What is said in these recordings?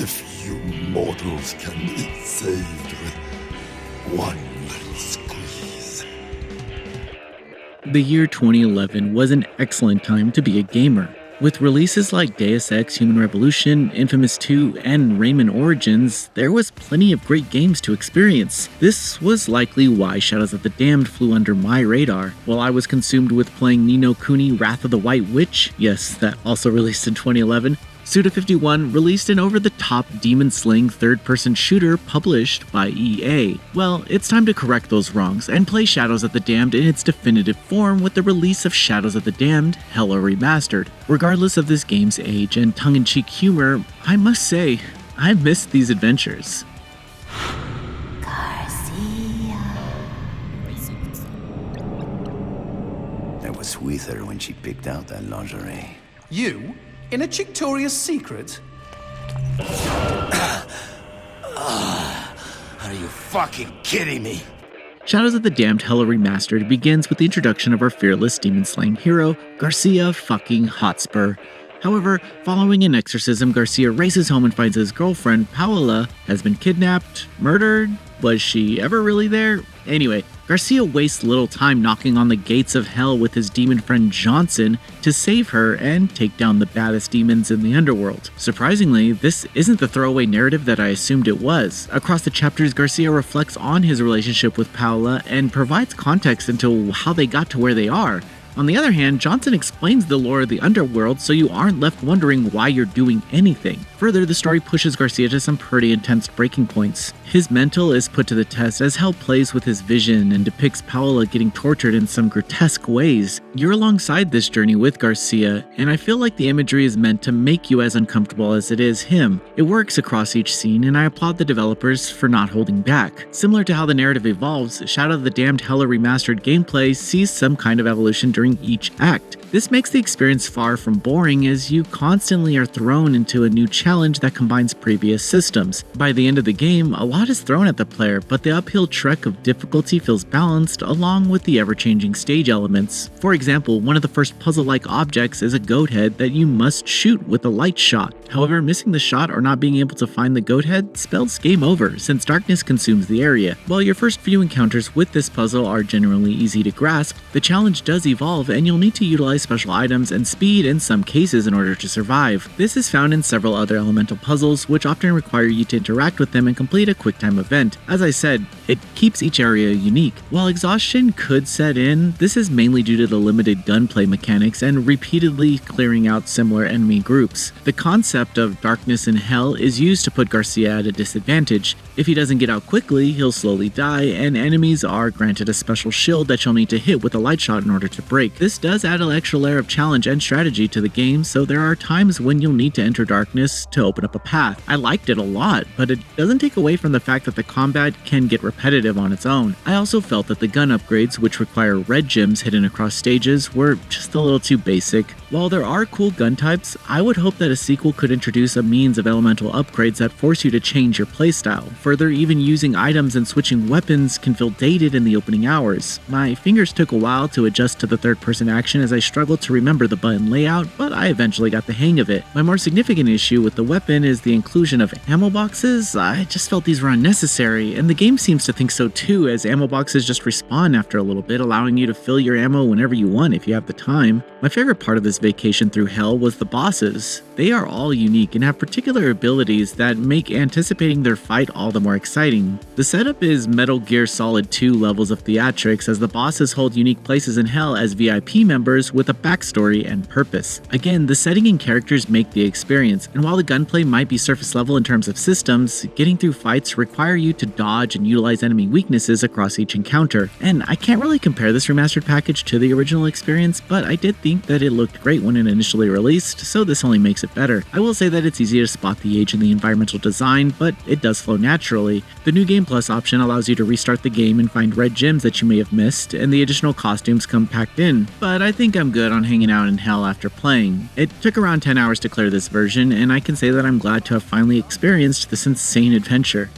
If you mortals can be saved with one little squeeze. The year 2011 was an excellent time to be a gamer. With releases like Deus Ex Human Revolution, Infamous 2, and Rayman Origins, there was plenty of great games to experience. This was likely why Shadows of the Damned flew under my radar. While I was consumed with playing Ni no Kuni Wrath of the White Witch, yes, that also released in 2011, Suda51 released an over-the-top demon-slaying third-person shooter published by EA. Well, it's time to correct those wrongs and play Shadows of the Damned in its definitive form with the release of Shadows of the Damned Hella Remastered. Regardless of this game's age and tongue-in-cheek humor, I must say, I missed these adventures. Garcia. That was sweeter when she picked out that lingerie. You? In a Chictoria's secret? Are you fucking kidding me? Shadows of the Damned Hella Remastered begins with the introduction of our fearless demon-slaying hero, Garcia fucking Hotspur. However, following an exorcism, Garcia races home and finds his girlfriend, Paula, has been kidnapped, murdered. Was she ever really there? Anyway, Garcia wastes little time knocking on the gates of hell with his demon friend Johnson to save her and take down the baddest demons in the underworld. Surprisingly, this isn't the throwaway narrative that I assumed it was. Across the chapters, Garcia reflects on his relationship with Paula and provides context into how they got to where they are. On the other hand, Johnson explains the lore of the underworld so you aren't left wondering why you're doing anything. Further, the story pushes Garcia to some pretty intense breaking points. His mental is put to the test as hell plays with his vision and depicts Paula getting tortured in some grotesque ways. You're alongside this journey with Garcia, and I feel like the imagery is meant to make you as uncomfortable as it is him. It works across each scene, and I applaud the developers for not holding back. Similar to how the narrative evolves, Shadow of the Damned Hella Remastered gameplay sees some kind of evolution during each act. This makes the experience far from boring as you constantly are thrown into a new challenge that combines previous systems. By the end of the game, a lot is thrown at the player, but the uphill trek of difficulty feels balanced along with the ever-changing stage elements. For example, one of the first puzzle-like objects is a goat head that you must shoot with a light shot. However, missing the shot or not being able to find the goat head spells game over since darkness consumes the area. While your first few encounters with this puzzle are generally easy to grasp, the challenge does evolve and you'll need to utilize special items and speed in some cases in order to survive. This is found in several other elemental puzzles, which often require you to interact with them and complete a quick-time event. As I said, it keeps each area unique. While exhaustion could set in, this is mainly due to the limited gunplay mechanics and repeatedly clearing out similar enemy groups. The concept of darkness in hell is used to put Garcia at a disadvantage. If he doesn't get out quickly, he'll slowly die, and enemies are granted a special shield that you'll need to hit with a light shot in order to break. This does add an extra layer of challenge and strategy to the game, so there are times when you'll need to enter darkness to open up a path. I liked it a lot, but it doesn't take away from the fact that the combat can get repetitive on its own. I also felt that the gun upgrades, which require red gems hidden across stages, were just a little too basic. While there are cool gun types, I would hope that a sequel could introduce a means of elemental upgrades that force you to change your playstyle. Further, even using items and switching weapons can feel dated in the opening hours. My fingers took a while to adjust to the third-person action as I struggled to remember the button layout, but I eventually got the hang of it. My more significant issue with the weapon is the inclusion of ammo boxes. I just felt these were unnecessary, and the game seems to think so too, as ammo boxes just respawn after a little bit, allowing you to fill your ammo whenever you want if you have the time. My favorite part of this vacation through hell was the bosses. They are all unique and have particular abilities that make anticipating their fight all the more exciting. The setup is Metal Gear Solid 2 levels of theatrics, as the bosses hold unique places in hell as VIP members with a backstory and purpose. Again, the setting and characters make the experience, and while the gunplay might be surface level in terms of systems, getting through fights require you to dodge and utilize enemy weaknesses across each encounter. And I can't really compare this remastered package to the original experience, but I did think that it looked great when it initially released, so this only makes it better. I will say that it's easy to spot the age in the environmental design, but it does flow naturally. The new Game Plus option allows you to restart the game and find red gems that you may have missed, and the additional costumes come packed in, but I think I'm good on hanging out in hell after playing. It took around 10 hours to clear this version, and I can say that I'm glad to have finally experienced this insane adventure.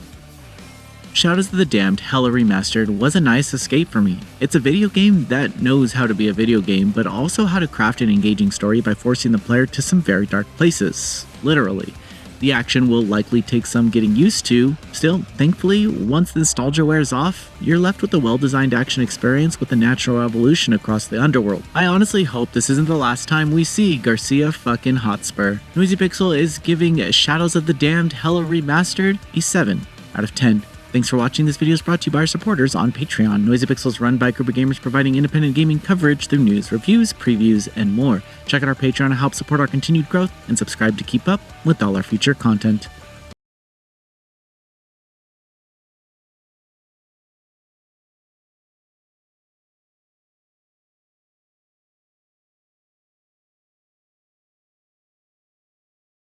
Shadows of the Damned Hella Remastered was a nice escape for me. It's a video game that knows how to be a video game, but also how to craft an engaging story by forcing the player to some very dark places. Literally. The action will likely take some getting used to. Still, thankfully, once the nostalgia wears off, you're left with a well-designed action experience with a natural evolution across the underworld. I honestly hope this isn't the last time we see Garcia fucking Hotspur. Noisy Pixel is giving Shadows of the Damned Hella Remastered a 7 out of 10. Thanks for watching. This video is brought to you by our supporters on Patreon. Noisy Pixel is run by a group of gamers providing independent gaming coverage through news, reviews, previews, and more. Check out our Patreon to help support our continued growth and subscribe to keep up with all our future content.